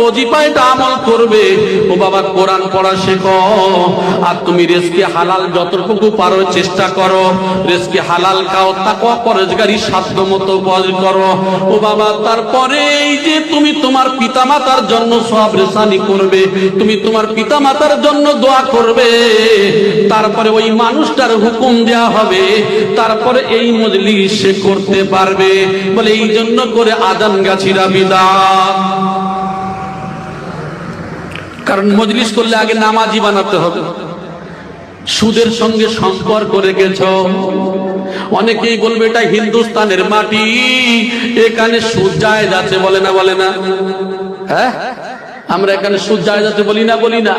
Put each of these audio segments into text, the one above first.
ওজিফা এটা আমল করবে। ও বাবা কোরআন পড়া শেখো, আর তুমি রিজকে হালাল যতটুকু পারো চেষ্টা করো, রিজকে হালাল খাও, তাকওয়া পরহেজগারি সাধ্যমতো করো। ও বাবা তারপরে এই যে তুমি তোমার পিতামাতার জন্য সওয়াব রেসানি করবে, তুমি তোমার পিতামাতার জন্য দোয়া করবে, তারপরে ওই মানুষটার হুকুম দেয়া হবে, তারপরে এই মজলিস সে করতে পারবে। বলে এই জন্য করে আজান গাছিরা বিদআত, কারণ মজলিস করলে আগে নামাজি বানাতে হবে। সুদের সঙ্গে সম্পর্ক রেখেছো। অনেকেই বলবে এটা হিন্দুস্তানের মাটি, এখানে সুদ জায়েজ আছে, বলে না বলে না? হ্যাঁ, আমরা এখানে সুদ জায়েজ আছে বলি না বলি না?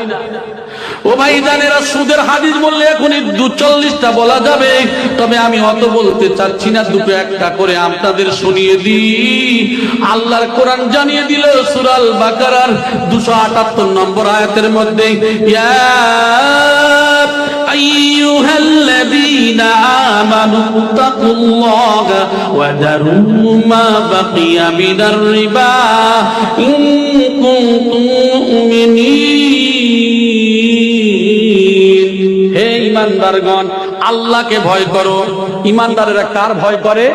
ও ভাই জানেরা, সুদের হাদিস বললে এখনই 240টা বলা যাবে, তবে আমি অত বলতে চাচ্ছি না, দুটো একটা করে আপনাদের শুনিয়ে দিই। আল্লাহর কোরআন জানিয়ে দিল সূরা আল বাকারার 278 নম্বর আয়াতের মধ্যে, ইয়া আইয়ুহাল্লাযীনা আমানু তাকুল্লাহা ওয়া দারু মা বাকিয়া মিনার রিবা ইন কুনতুম মুমিনিন। হে ঈমানদারগণ, আল্লাহকে ভয় করো। ঈমানদারেরা কার ভয় করে?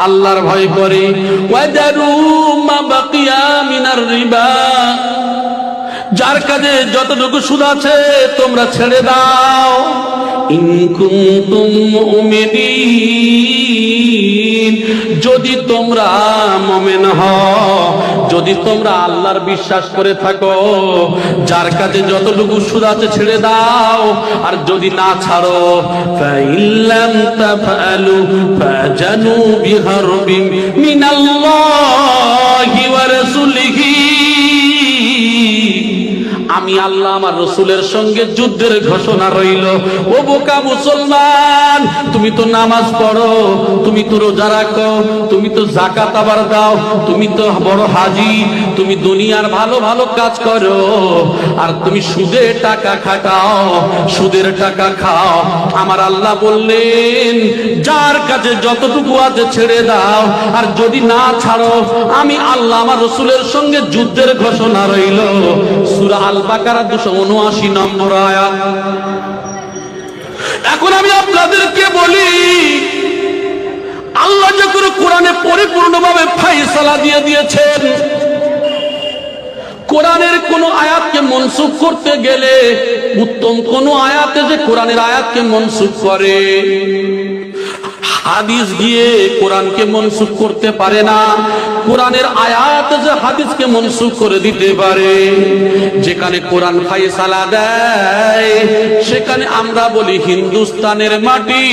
আল্লাহর ভয় করে। ওয়া দারু মা বাকিয়া মিনার রিবা, যার কাছে যতটুকু সুদ আছে তোমরা ছেড়ে দাও। ইন কুনতুম মুমিনিন, যদি তোমরা মুমিন হও, যদি তোমরা আল্লাহর বিশ্বাস করে থাকো, যার কাছে যতটুকু সুদ আছে ছেড়ে দাও। আর যদি না ছাড়ো, ফাইল্লাম তাফআলু ফাজানু বিহারবিন মিনাল্লাহি ওয়া রাসূলিহি, আমি আল্লাহ আমার রসুলের সঙ্গে যুদ্ধের ঘোষণা রইল। ও বোকা মুসলমান, তুমি তো নামাজ পড়ো, তুমি তো রোজা রাখো, তুমি তো যাকাত আবার দাও, তুমি তো বড় হাজি, তুমি দুনিয়ার ভালো ভালো কাজ করো, আর তুমি সুদে টাকা খাটাও, সুদের টাকা খাও। আমার আল্লাহ বললেন, যার কাছে যতটুকু আছে ছেড়ে দাও, আর যদি না ছাড়ো, আমি আল্লাহ আমার রসুলের সঙ্গে যুদ্ধের ঘোষণা রইল। সূরা আল বাকারা 279 নম্বর আয়াত। এখন আমি আপনাদেরকে বলি, আল্লাহ যখন কোরআনে পরিপূর্ণভাবে ফয়সালা দিয়ে দিয়েছেন, কোরআনের কোন আয়াতকে মনসুখ করতে গেলে উত্তম কোন আয়াতে যে কোরআনের আয়াতকে মনসুখ করে, হাদিস গিয়ে কোরআনকে মনসুখ করতে পারে না। কোরআনের আয়াত যে হাদিসকে মনসুখ করে দিতে পারে। যেখানে কোরআন ফয়সালা দেয়, সেখানে আমরা বলি হিন্দুস্তানের মাটি।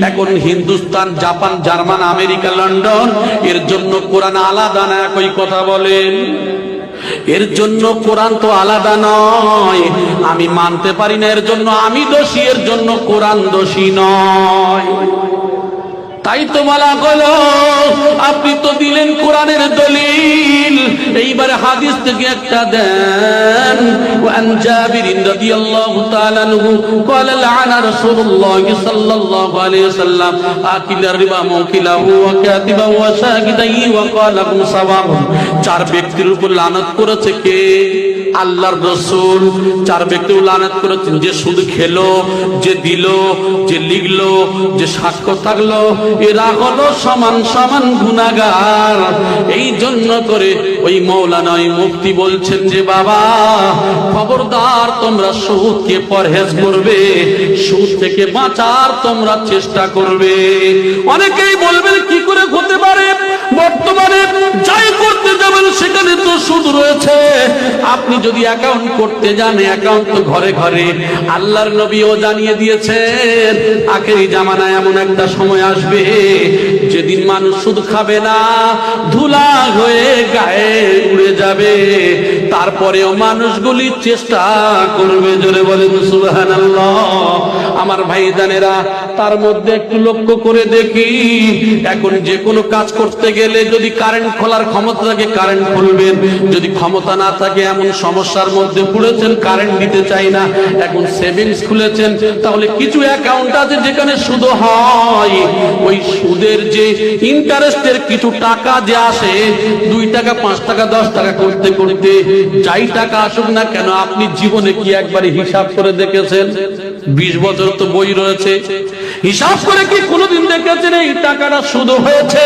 এখন Hindustan, Japan, German, America, London, এর জন্য কোরআন আলাদা না? একই কথা বলেন। এর জন্য কোরআন তো আলাদা নয়, আমি মানতে পারি না, এর জন্য আমি দোষী, এর জন্য কোরআন দোষী নয়। তাই তো বলা হলো, আপনি তো দিলেন কোরআনের দলিল, এইবারে হাদিস থেকে একটা দেন। ওয়ান জাবির রাদিয়াল্লাহু তাআলা আনহু ক্বালা লা'আনা রাসূলুল্লাহ সাল্লাল্লাহু আলাইহি ওয়াসাল্লাম আকিলার রিবা মুকিলাহু ওয়া কাতিবাহু ওয়া শাহিদাইহি ওয়া ক্বালা হুম সাওয়াবুন। চার ব্যক্তির উপর লানত করেছে কে? আল্লাহর রাসূল। চার ব্যক্তি লানত করেছেন, যে সুদ খেলো, যে দিল, যে লিখলো, যে সাক্ষ্য থাকলো, এরা হলো সমান সমান গুনাহগার। এই জন্য করে ওই মাওলানা ওই মুফতি বলছেন যে বাবা খবরদার, তোমরা সুদকে পরহেজ করবে, সুদ থেকে বাঁচার তোমরা চেষ্টা করবে। অনেকেই বলবেন কি করে হতে পারে, বর্তমানে যাই করতে যাবেন সেখানে তো সুদ রয়েছে। আপনি যদি অ্যাকাউন্ট করতে যান, অ্যাকাউন্ট তো ঘরে ঘরে। আল্লাহর নবীও জানিয়ে দিয়েছেন, আখেরি জামানায় এমন একটা সময় আসবে যেদিন মানুষ সুদ খাবে না, ধুলা হয়ে গায়ে উড়ে যাবে। তারপরেও মানুষগুলি চেষ্টা করবে। জোরে বলেন সুবহানাল্লাহ। আমার ভাইজানেরা, তার মধ্যে একটু লক্ষ্য করে দেখি, এখন যে কোনো কাজ করতে গেলে যদি কারেন্ট খোলার ক্ষমতা থাকে কারেন্ট খুলবেন, যদি ক্ষমতা না থাকে এমন সমস্যার মধ্যে পড়েছেন কারেন্ট দিতে চাই না, এখন সেভিংস খুলেছেন, তাহলে কিছু অ্যাকাউন্ট আছে যেখানে সুদ হয়, ওই সুদের যে ইন্টারেস্টের কিছু টাকা যে আসে, 2 টাকা 5 টাকা 10 টাকা করতে করতে যাই টাকা আসুক না কেন, আপনি জীবনে কি একবারে হিসাব করে দেখেছেন? 20 বছর তো বই রয়েছে, হিসাব করে কি কোনোদিন দেখেছেন এই টাকাটা সুদ হয়েছে?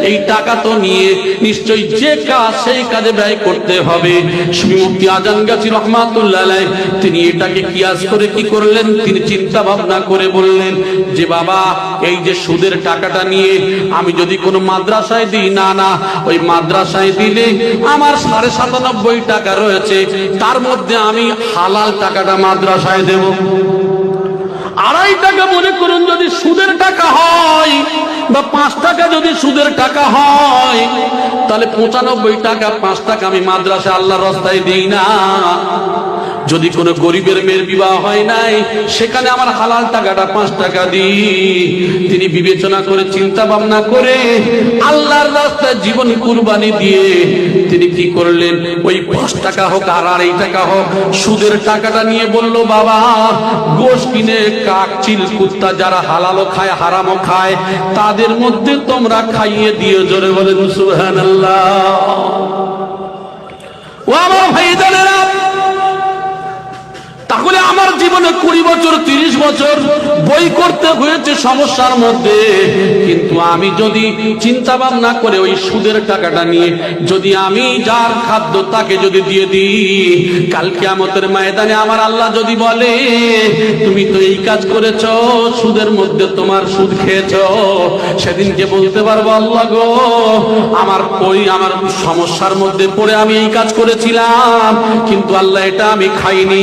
এই টাকা তো নিয়ে নিশ্চয়ই যে কাজ সেই কাজে ব্যয় করতে হবে। মুফতি আজম গাজী রহমাতুল্লাহ আলাইহি তিনি এটাকে কিয়াস করে কি করলেন, তিনি চিন্তা ভাবনা করে বললেন যে বাবা, এই যে সুদের টাকাটা নিয়ে আমি যদি কোনো মাদ্রাসায় দিই, না ওই মাদ্রাসায় দিলে আমার 97.5 টাকা রয়েছে, তার মধ্যে আমি হালাল টাকাটা মাদ্রাসায় দেব। 2.5 টাকা মনে করুন যদি সুদের টাকা হয়, বা 5 টাকা যদি সুদের টাকা হয়, তাহলে 95 টাকা 5 টাকা আমি মাদ্রাসা আল্লাহর রাস্তায় দিই না। যদি কোনো গরিবের মেয়ের বিবাহ হয় নাই, সেখানে আমার হালাল টাকাটা 5 টাকা দিই। তিনি বিবেচনা করে চিন্তা ভাবনা করে আল্লাহর রাস্তায় জীবন কুরবানি দিয়ে তিনি কি করলেন, ওই 5 টাকা হোক আর 2.5 টাকা হোক সুদের টাকাটা নিয়ে বলল, বাবা গোশত কিনে কাক চিল কুত্তা যারা হালালও খায় হারামও খায় তাদের মধ্যে তোমরা খাইয়ে দিও। জোরে বলেন সুবহানাল্লাহ। ও আমার ভাইজানেরা, তাহলে আমার জীবনে 20 বছর 30 বছর বই করতে হয়েছে সমস্যার মধ্যে, কিন্তু আমি যদি চিন্তা ভাবনা করে ওই সুদের টাকাটা নিয়ে যদি আমি যার খাদ্য তাকে যদি দিয়ে দিই, কাল কিয়ামতের ময়দানে আমার আল্লাহ যদি বলে তুমি তো এই কাজ করেছো, সুদের মধ্যে তোমার সুদ খেয়েছো, সেদিনকে বলতে পারবো আল্লাহ গো, আমার সমস্যার মধ্যে পড়ে আমি এই কাজ করেছিলাম, কিন্তু আল্লাহ এটা আমি খাইনি।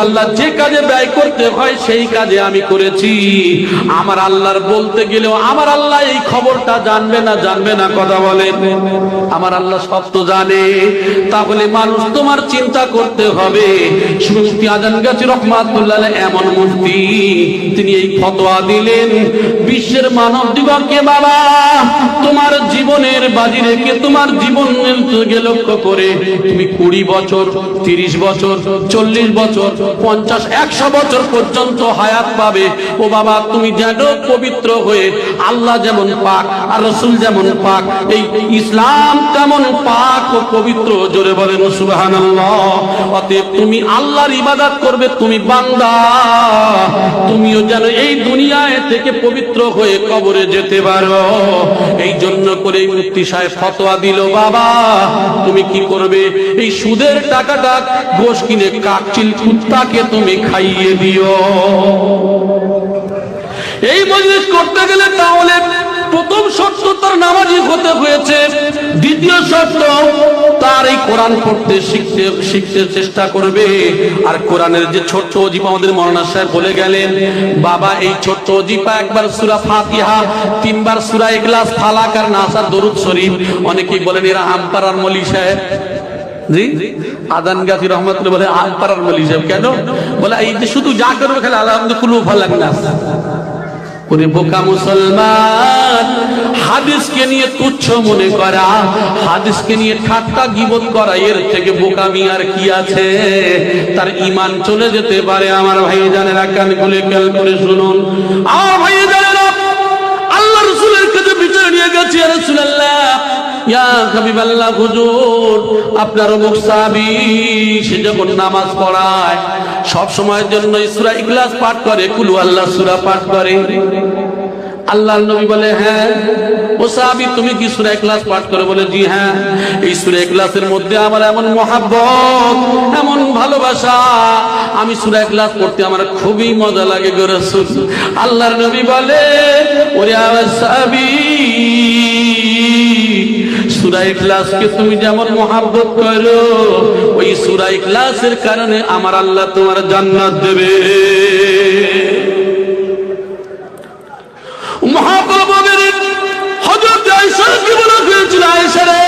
আল্লাহ যে কাজে ব্যয় করতে হয় সেই কাজে আমি করেছি। আমার আল্লাহর বলতে গেলেও আমার আল্লাহ এই খবরটা জানবে না কথা বলেন? আমার আল্লাহ সব তো জানে। তাহলে মানুষ তোমার চিন্তা করতে হবে। মুফতি আজম গাজী রহমাতুল্লাহ আলাইহি এমন মুফতি, তিনি এই ফতোয়া দিলেন বিশ্বের মানব দিগকে, বাবা তোমার জীবনের বাজি রেখে তোমার জীবনকে লক্ষ্য করে তুমি 20 বছর 30 বছর 40 বছর 50 100 বছর পর্যন্ত হায়াত পাবে। ও বাবা, তুমি যেন পবিত্র হয়ে আল্লাহ যেমন পাক আর রাসূল যেমন পাক, এই ইসলাম তেমন পাক ও পবিত্র। জোরে বলেন সুবহানাল্লাহ। অতএব তুমি আল্লাহর ইবাদত করবে, তুমি বান্দা, তুমিও যেন এই দুনিয়ায় থেকে পবিত্র হয়ে কবরে যেতে পারো। এই জন্য করে মুফতি সাহেব ফতোয়া দিল, বাবা তুমি কি করবে, এই সুদের টাকাটা গোশত কিনে কাকচিল কুত্তাকে তুমি খাইয়ে দিও। এই মজলিস করতে গেলে তাহলে প্রথম শর্ত তার নামাজি হতে হয়েছে, দ্বিতীয় শর্ত তার এই কোরআন পড়তে শিখতে চেষ্টা করবে। আর কোরআনের যে ছোট্ট ওজিফা আমাদের মাওলানা সাহেব বলে গেলেন, বাবা এই ছোট্ট ওজিফা একবার সূরা ফাতিহা, 3 বার সূরা ইখলাস, ফালাক আর নাস আর দরুদ শরীফ। অনেকেই বলেন এরা আমপাড়ার মৌলী সাহেব। জি, আজান গাজী রহমাতুল্লাহ বলে আমপাড়ার মৌলী সাহেব কেন? বলে এই যে শুধু যা করবে খালি আলহামদুলিল্লাহ কুলু ফালাক নাস। ওরে বোকা মুসলমান, হাদিসকে নিয়ে তুচ্ছ মনে করা, হাদিসকে নিয়ে ঠাট্টা গীবত করা, এর থেকে বোকামি আর কি আছে? তার ঈমান চলে যেতে পারে। আমার ভাইজানেরা কান খুলে খেয়াল করে শুনুন। আমার ভাইজানেরা, আল্লাহ রাসূলের কাছে বিচার নিয়ে গেছে, ইয়া রাসূলুল্লাহ, ইয়া হাবিবাল্লাহ, হুজুর আপনার মুখ সাহাবী সে যখন নামাজ পড়ায় সব সময়ের জন্য সূরা ইখলাস পাঠ করে, কুল আল্লাহ সূরা পাঠ করে। আল্লাহর নবী বলে, হ্যাঁ। ও সাহাবী তুমি কি সূরা ইখলাস পাঠ করে? বলে, জি হ্যাঁ। এই সূরা ইখলাসের মধ্যে আমার এমন মহব্বত, এমন ভালোবাসা, আমি সূরা ইখলাস পড়তে আমার খুবই মজা লাগে গো রাসূল। আল্লাহর নবী বলে, ওরে আমার সাহাবী, সূরা ইখলাসকে তুমি যেমন মহব্বত করো, ওই সূরা ইখলাসের কারণে আমার আল্লাহ তোমার জান্নাত দেবে। মহাপ্রভুদের হযরত আয়েশাকে বলা হয়েছিল, আয়েশা রে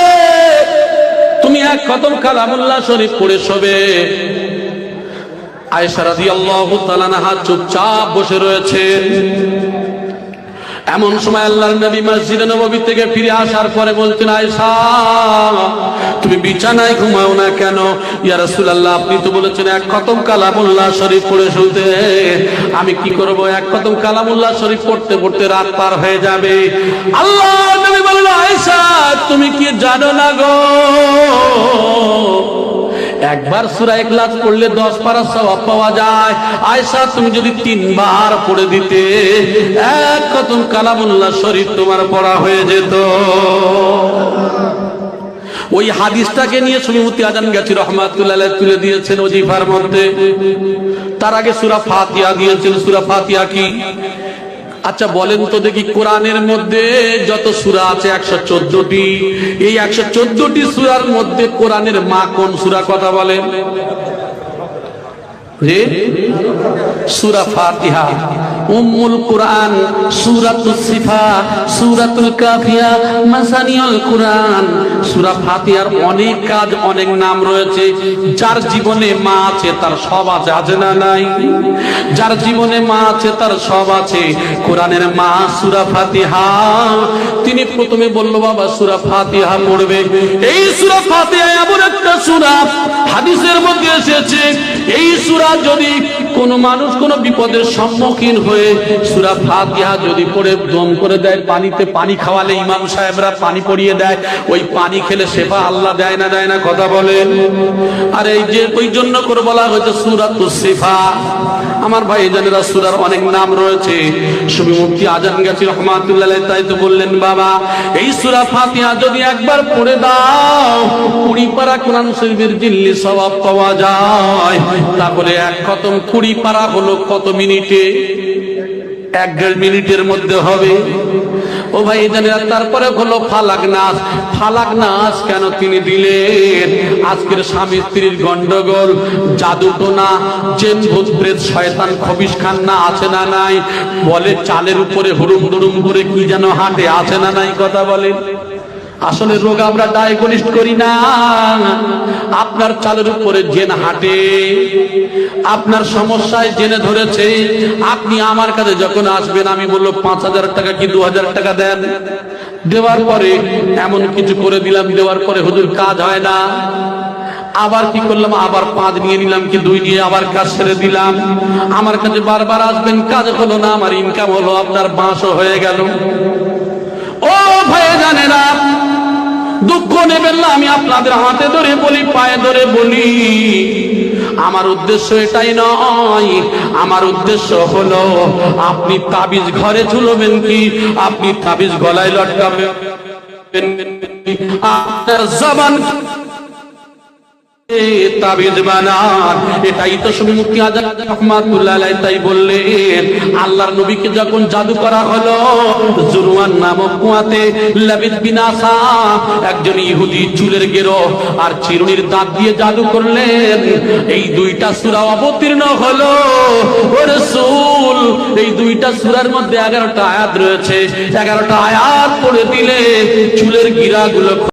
তুমি এক খতম কালামুল্লাহ শরীফ পড়ে শোবে। আয়েশা রাদিয়াল্লাহু তাআলা আনহা চুপচাপ বসে রয়েছেন। এমন সময় আল্লাহর নবী মসজিদে নববী থেকে ফিরে আসার পরে বলছেন, আয়েশা তুমি বিছানায় ঘুমাও না কেন? ইয়া রাসূলুল্লাহ, আপনি তো বলেছেন এক খতম কালামুল্লাহ শরীফ পড়ে শুতে। আমি কি করব? এক খতম কালামুল্লাহ শরীফ পড়তে পড়তে রাত পার হয়ে যাবে। আল্লাহর নবী বললেন, আয়েশা তুমি কি জানো না গো, একবার সূরা ইখলাস পড়লে 10 পারা সওয়াব পাওয়া যায়। আয়েশা তুমি যদি 3 বার পড়ে দিতে এক খতম কালামুল্লাহ শরীফ তোমার পড়া হয়ে যেত। ওই হাদিসটাকে নিয়ে সুফি আজান গাছি রহমাতুল্লাহ আলাইহি তুলে দিয়েছেন ওজিফার মধ্যে। তার আগে সূরা ফাতিহা দিয়েছেন। সূরা ফাতিহা কি? আচ্ছা বলেন তো দেখি, কোরআনের মধ্যে যত সূরা আছে 114টি, এই 114টি সূরার মধ্যে কোরআনের মা কোন সূরা কথা বলেন? সূরা ফাতিহা, উম্মুল কোরআন, সূরাতুস সিফা, সূরাতুল কাফিয়া, মাসানিউল কোরআন। সূরা ফাতিহার অনেক কাজ, অনেক নাম রয়েছে। যার জীবনে মা আছে তার সব আছে, আছে না নাই? যার জীবনে মা আছে তার সব আছে। কোরআনের মা সূরা ফাতিহা। তিনি প্রথমে বলল, বাবা সূরা ফাতিহা পড়বে। এই সূরা ফাতিহা এমন একটা সূরা, হাদিসের মধ্যে এসেছে এই সূরা যদি কোন মানুষ কোন বিপদের সম্মুখীন হয়ে সূরা ফাতিহা যদি পড়ে দম করে দেয়, পানিতে পানি খাওয়ালে ইমাম সাহেবরা পানি পড়িয়ে দেয়, ওই পানি খেলে শেফা আল্লাহ দেয় না, দেয় না কথা বলেন? আর এই যে ওই জন্য করে বলা হয়েছে সূরাতুস সিফা। আমার ভাই জানেরা, সূরার অনেক নাম রয়েছে। সুফি মুফতি আজান গাছি রহমাতুল্লাহ আলাইহি তাই তো বললেন, বাবা এই সূরা ফাতিহা যদি একবার পড়ে দাও 20 পারা কোরআন শরীফের জিল্লি সওয়াব পাওয়া যায়। তাহলে এক খতম 20 পারা হলো কত মিনিটে? 1.5 মিনিটের মধ্যে হবে। ও ভাই জানেরা, তারপরে হলো ফালাক নাস। ফালাক নাস কেন তিনি দিলেন? আজকের স্বামী স্ত্রীর গন্ডগোল, জাদুটোনা, জিন ভূত প্রেত শয়তান খবিশ খান্না আছে না নাই? বলে চালের উপরে হুড়ুম দুড়ুম করে কি যেন হাঁটে, আছে না নাই কথা বলেন? আসলে রোগ আমরা ডায়াগনোস্ট করি না। আপনার চালের উপরে জেন হাঁটে, আপনার সমস্যায় জেনে ধরেছে। আপনি আমার কাছে যখন আসবেন আমি বললো 5,000 টাকা কি 2,000 টাকা দেন। দেওয়ার পরে এমন কিছু করে দিলাম, দেওয়ার পরে হুজুর কাজ হয় না। আবার কি করলাম, আবার 5 নিয়ে নিলাম কি 2 নিয়ে আবার কাজ ছেড়ে দিলাম। আমার কাছে বারবার আসবেন, কাজ হলো না, আমার ইনকাম হলো, আপনার বাঁশও হয়ে গেল। ও ভাই জানেরা, দুঃখ নেবেন না, আমি আপনাদের হাতে ধরে বলি, পায়ে ধরে বলি, আমার উদ্দেশ্য এটাই নয়। আমার উদ্দেশ্য হলো আপনি তাবিজ ঘরে ঝুলবেন কি, আপনি তাবিজ গলায় লটকাবেন, আপনার জবান তাবিজ বানান। এটাই তো সুফি মুফতি আজাদ রহমাতুল্লাহ আলাইহি তাই বললেন। আল্লাহর নবীকে যখন জাদু করা হলো জুরওয়ান নামক কুয়াতে, লাবিদ বিন আসা একজন ইহুদি চুলের গেরো আর চিরুনির দাঁত দিয়ে জাদু করলেন। এই 2টা সূরা অবতীর্ণ হলো। ও রাসূল, এই 2টা সূরার মধ্যে 11টা আয়াত রয়েছে। 11টা আয়াত পড়ে দিলে চুলের গিরাগুলো